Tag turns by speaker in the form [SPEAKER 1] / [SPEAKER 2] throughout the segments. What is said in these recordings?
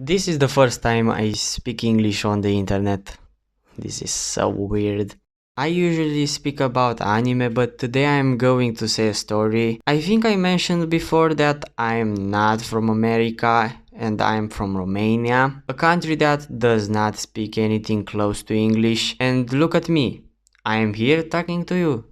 [SPEAKER 1] This is the first time I speak English on the internet. This is so weird. I usually speak about anime, but today I'm going to say a story. I think I mentioned before that I'm not from America and I'm from Romania, a country that does not speak anything close to English. And look at me, I am here talking to you.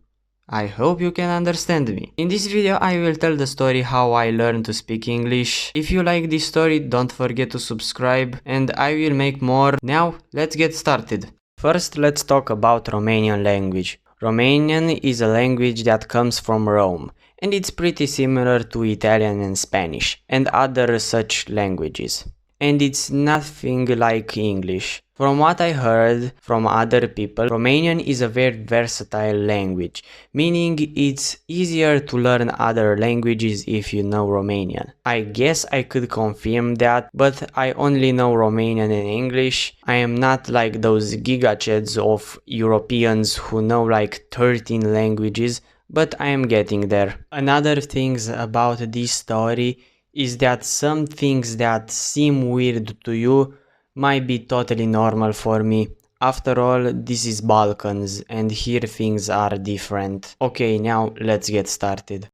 [SPEAKER 1] I hope you can understand me. In this video I will tell the story how I learned to speak English. If you like this story, don't forget to subscribe and I will make more. Now let's get started. First let's talk about Romanian language. Romanian is a language that comes from Rome and it's pretty similar to Italian and Spanish and other such languages. And it's nothing like English. From what I heard from other people, Romanian is a very versatile language, meaning it's easier to learn other languages if you know Romanian. I guess I could confirm that, but I only know Romanian and English. I am not like those gigachads of Europeans who know like 13 languages, but I am getting there. Another things about this story is that some things that seem weird to you might be totally normal for me. After all, this is Balkans and here things are different. Okay, now let's get started.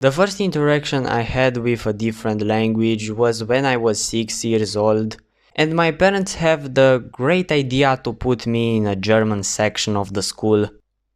[SPEAKER 1] The first interaction I had with a different language was when I was 6 years old and my parents have the great idea to put me in a German section of the school.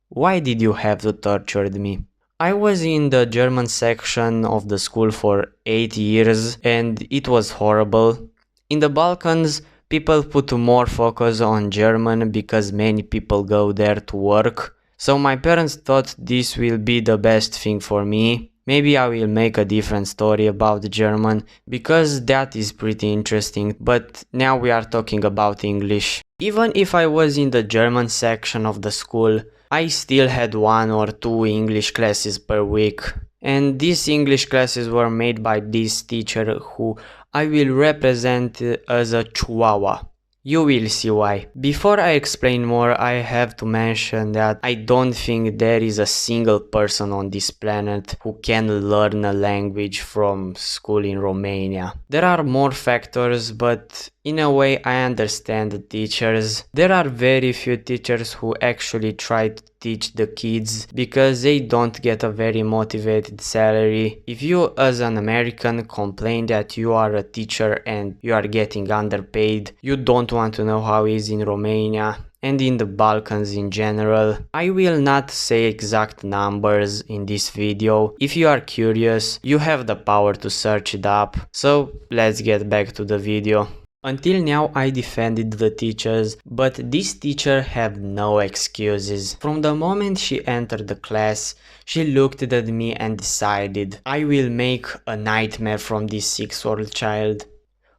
[SPEAKER 1] Why did you have to torture me? I was in the German section of the school for 8 years and it was horrible. In the Balkans, people put more focus on German because many people go there to work. So my parents thought this will be the best thing for me. Maybe I will make a different story about German because that is pretty interesting, but now we are talking about English. Even if I was in the German section of the school, I still had 1 or 2 English classes per week. And these English classes were made by this teacher who I will represent as a chihuahua. You will see why. Before I explain more, I have to mention that I don't think there is a single person on this planet who can learn a language from school in Romania. There are more factors, but in a way I understand the teachers. There are very few teachers who actually try to teach the kids because they don't get a very motivated salary. If you as an American complain that you are a teacher and you are getting underpaid, you don't want to know how it is in Romania and in the Balkans in general. I will not say exact numbers in this video. If you are curious, you have the power to search it up. So let's get back to the video. Until now I defended the teachers, but this teacher had no excuses. From the moment she entered the class, she looked at me and decided, I will make a nightmare from this 6-year-old child.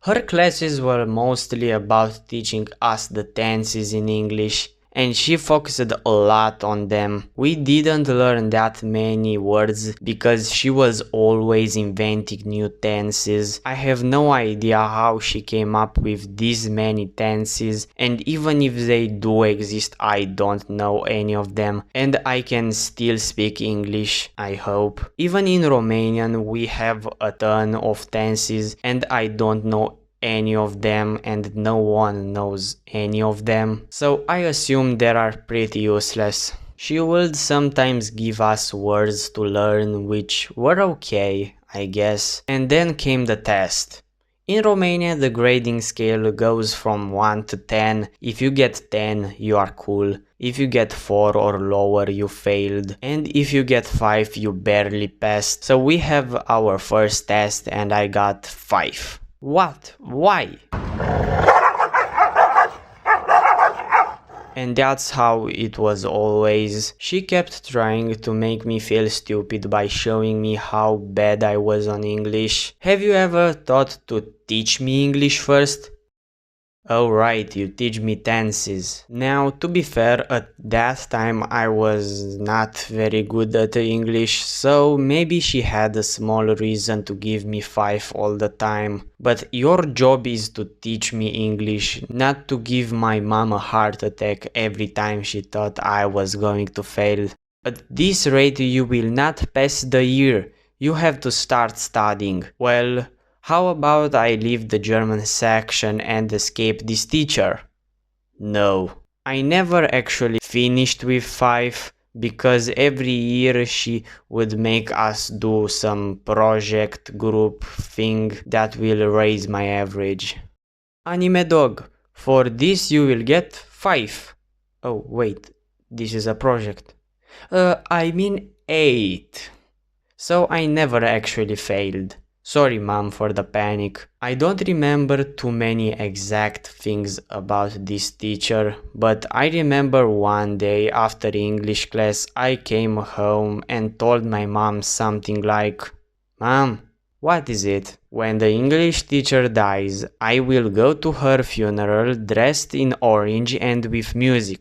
[SPEAKER 1] Her classes were mostly about teaching us the tenses in English, and she focused a lot on them. We didn't learn that many words because she was always inventing new tenses. I have no idea how she came up with these many tenses, and even if they do exist, I don't know any of them, and I can still speak English, I hope. Even in Romanian we have a ton of tenses and I don't know any of them and no one knows any of them, so I assume they are pretty useless. She would sometimes give us words to learn which were okay, I guess, and then came the test. In Romania the grading scale goes from 1 to 10. If you get 10 you are cool, if you get 4 or lower you failed, and if you get 5 you barely passed. So we have our first test and I got 5. What? Why? And that's how it was always. She kept trying to make me feel stupid by showing me how bad I was on English. Have you ever thought to teach me English first? Oh right, you teach me tenses. Now, to be fair, at that time I was not very good at English, so maybe she had a small reason to give me 5 all the time. But your job is to teach me English, not to give my mom a heart attack every time she thought I was going to fail. At this rate you will not pass the year. You have to start studying. Well, How about I leave the German section and escape this teacher? No. I never actually finished with 5 because every year she would make us do some project group thing that will raise my average. Anime dog, for this you will get 5. Oh wait, this is a project. I mean 8. So I never actually failed. Sorry mom for the panic. I don't remember too many exact things about this teacher, but I remember one day after English class I came home and told my mom something like, "Mom, what is it? When the English teacher dies, I will go to her funeral dressed in orange and with music."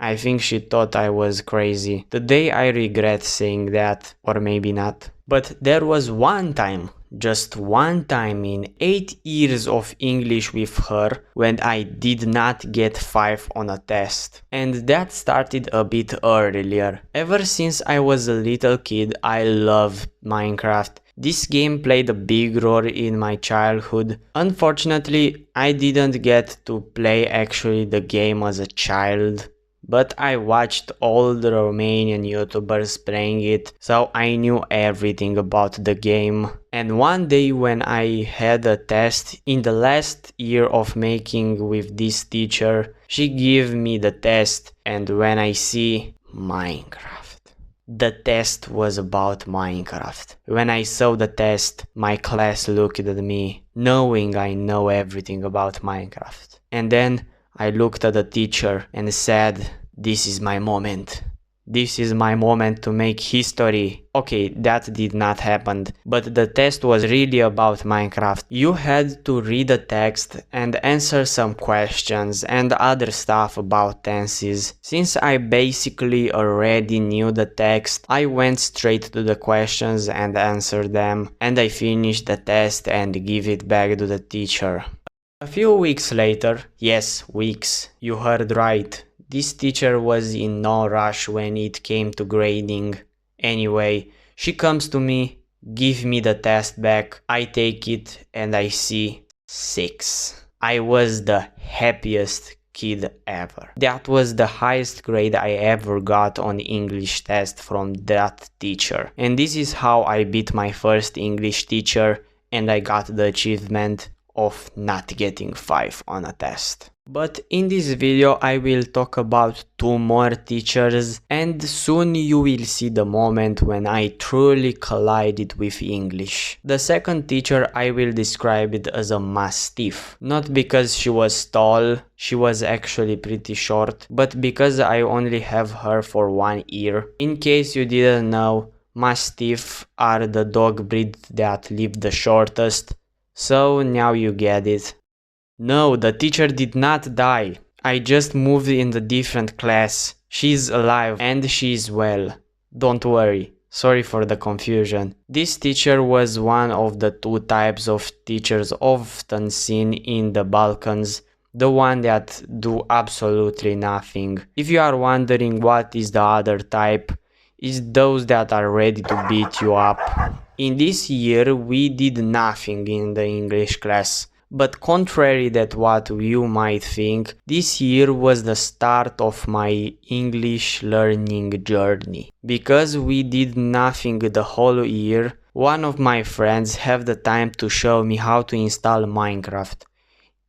[SPEAKER 1] I think she thought I was crazy. Today I regret saying that, or maybe not. But there was one time, just one time in 8 years of English with her when I did not get 5 on a test. And that started a bit earlier. Ever since I was a little kid, I loved Minecraft. This game played a big role in my childhood. Unfortunately, I didn't get to play actually the game as a child. But I watched all the Romanian YouTubers playing it, so I knew everything about the game. And one day when I had a test in the last year of making with this teacher, she gave me the test, and when I see Minecraft. The test was about Minecraft. When I saw the test, my class looked at me, knowing I know everything about Minecraft. And then I looked at the teacher and said, "This is my moment. This is my moment to make history." Okay, that did not happen, but the test was really about Minecraft. You had to read the text and answer some questions and other stuff about tenses. Since I basically already knew the text, I went straight to the questions and answered them, and I finished the test and gave it back to the teacher. A few weeks later, yes, weeks, you heard right, this teacher was in no rush when it came to grading. Anyway, she comes to me, give me the test back, I take it and I see 6. I was the happiest kid ever. That was the highest grade I ever got on English test from that teacher. And this is how I beat my first English teacher and I got the achievement of not getting 5 on a test. But in this video I will talk about 2 more teachers and soon you will see the moment when I truly collided with English. The second teacher I will describe it as a mastiff. Not because she was tall, she was actually pretty short, but because I only have her for 1 year. In case you didn't know, mastiff are the dog breed that live the shortest. So now you get it. No, the teacher did not die. I just moved in the different class. She's alive and she's well. Don't worry. Sorry for the confusion. This teacher was one of the 2 types of teachers often seen in the Balkans. The one that do absolutely nothing. If you are wondering what is the other type, it's those that are ready to beat you up. In this year we did nothing in the English class, but contrary to what you might think, this year was the start of my English learning journey. Because we did nothing the whole year, one of my friends had the time to show me how to install Minecraft.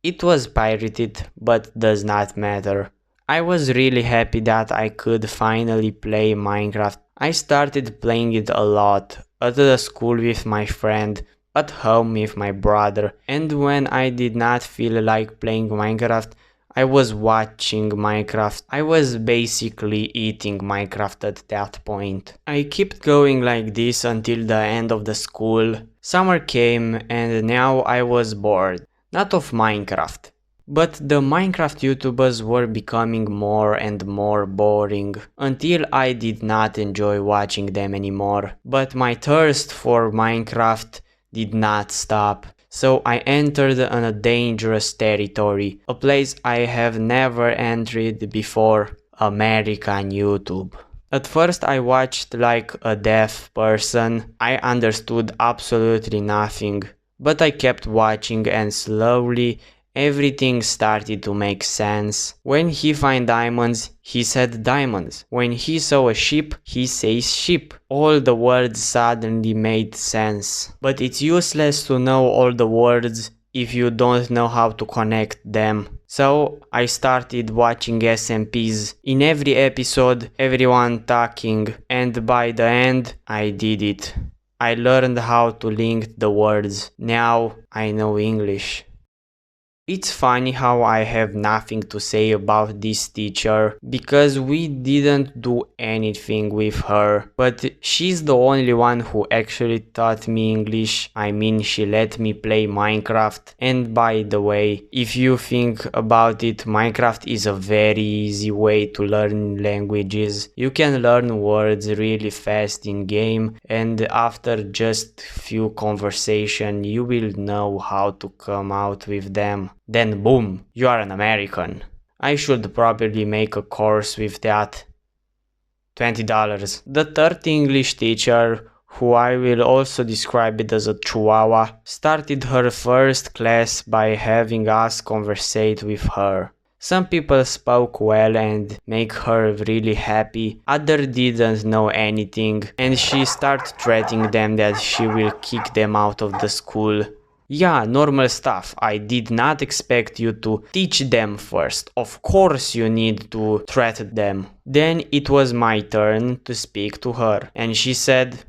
[SPEAKER 1] It was pirated, but does not matter. I was really happy that I could finally play Minecraft. I started playing it a lot, at the school with my friend, at home with my brother, and when I did not feel like playing Minecraft, I was watching Minecraft. I was basically eating Minecraft at that point. I kept going like this until the end of the school. Summer came and now I was bored. Not of Minecraft. But the Minecraft YouTubers were becoming more and more boring, until I did not enjoy watching them anymore. But my thirst for Minecraft did not stop, so I entered on a dangerous territory, a place I have never entered before: American YouTube. At first I watched like a deaf person. I understood absolutely nothing. But I kept watching and slowly everything started to make sense. When he found diamonds, he said diamonds. When he saw a sheep, he says sheep. All the words suddenly made sense. But it's useless to know all the words if you don't know how to connect them. So I started watching SMPs. In every episode, everyone talking, and by the end, I did it. I learned how to link the words. Now I know English. It's funny how I have nothing to say about this teacher because we didn't do anything with her, but she's the only one who actually taught me English. I mean, she let me play Minecraft. And by the way, if you think about it, Minecraft is a very easy way to learn languages. You can learn words really fast in game, and after just few conversation you will know how to come out with them. Then boom, you are an American. I should probably make a course with that. $20. The third English teacher, who I will also describe it as a chihuahua, started her first class by having us conversate with her. Some people spoke well and make her really happy, others didn't know anything, and she started threatening them that she will kick them out of the school. Yeah, normal stuff. I did not expect you to teach them first. Of course you need to threaten them. Then it was my turn to speak to her, and she said,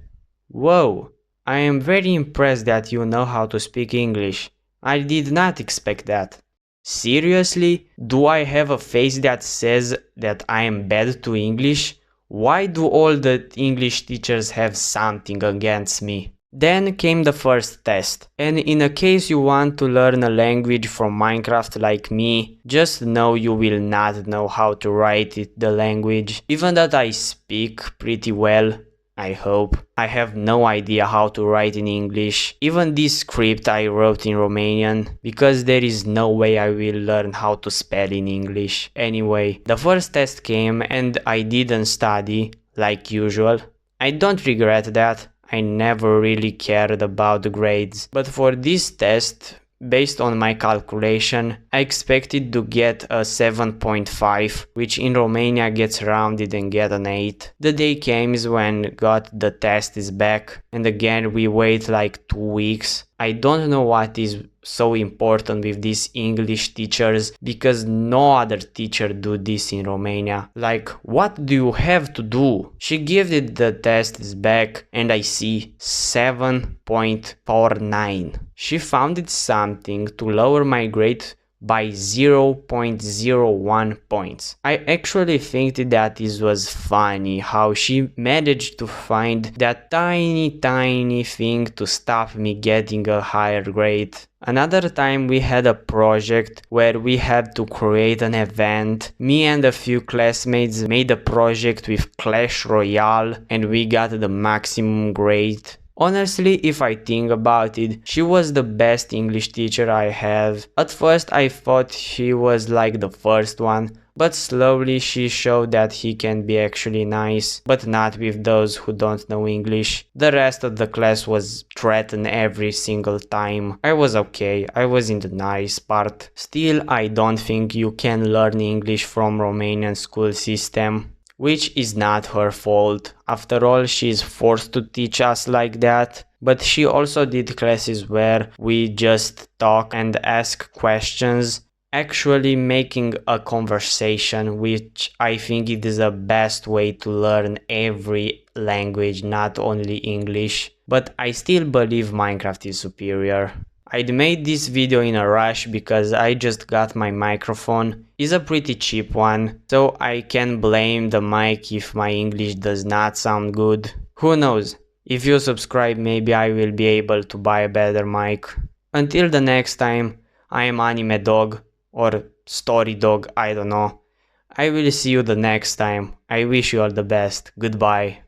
[SPEAKER 1] "Whoa, I am very impressed that you know how to speak English. I did not expect that." Seriously? Do I have a face that says that I am bad to English? Why do all the English teachers have something against me? Then came the first test, and in a case you want to learn a language from Minecraft like me, just know you will not know how to write the language. Even that I speak pretty well, I hope. I have no idea how to write in English. Even this script I wrote in Romanian, because there is no way I will learn how to spell in English. Anyway, the first test came and I didn't study, like usual. I don't regret that. I never really cared about the grades, but for this test, based on my calculation, I expected to get a 7.5, which in Romania gets rounded and get an 8. The day came when got the test is back, and again we wait like 2 weeks. I don't know what is so important with these English teachers, because no other teacher do this in Romania. Like, what do you have to do? She gave it the test is back and I see 7.49. She found it something to lower my grade by 0.01 points. I actually think that this was funny how she managed to find that tiny thing to stop me getting a higher grade. Another time we had a project where we had to create an event. Me and a few classmates made a project with Clash Royale and we got the maximum grade. Honestly, if I think about it, she was the best English teacher I have. At first I thought she was like the first one, but slowly she showed that he can be actually nice, but not with those who don't know English. The rest of the class was threatened every single time. I was okay, I was in the nice part. Still, I don't think you can learn English from Romanian school system. Which is not her fault. After all, she is forced to teach us like that. But she also did classes where we just talk and ask questions, actually making a conversation, which I think it is the best way to learn every language, not only English. But I still believe Minecraft is superior. I'd made this video in a rush because I just got my microphone. It's a pretty cheap one, so I can blame the mic if my English does not sound good. Who knows? If you subscribe, maybe I will be able to buy a better mic. Until the next time, I am Anime Dog, or Story Dog, I don't know. I will see you the next time. I wish you all the best. Goodbye.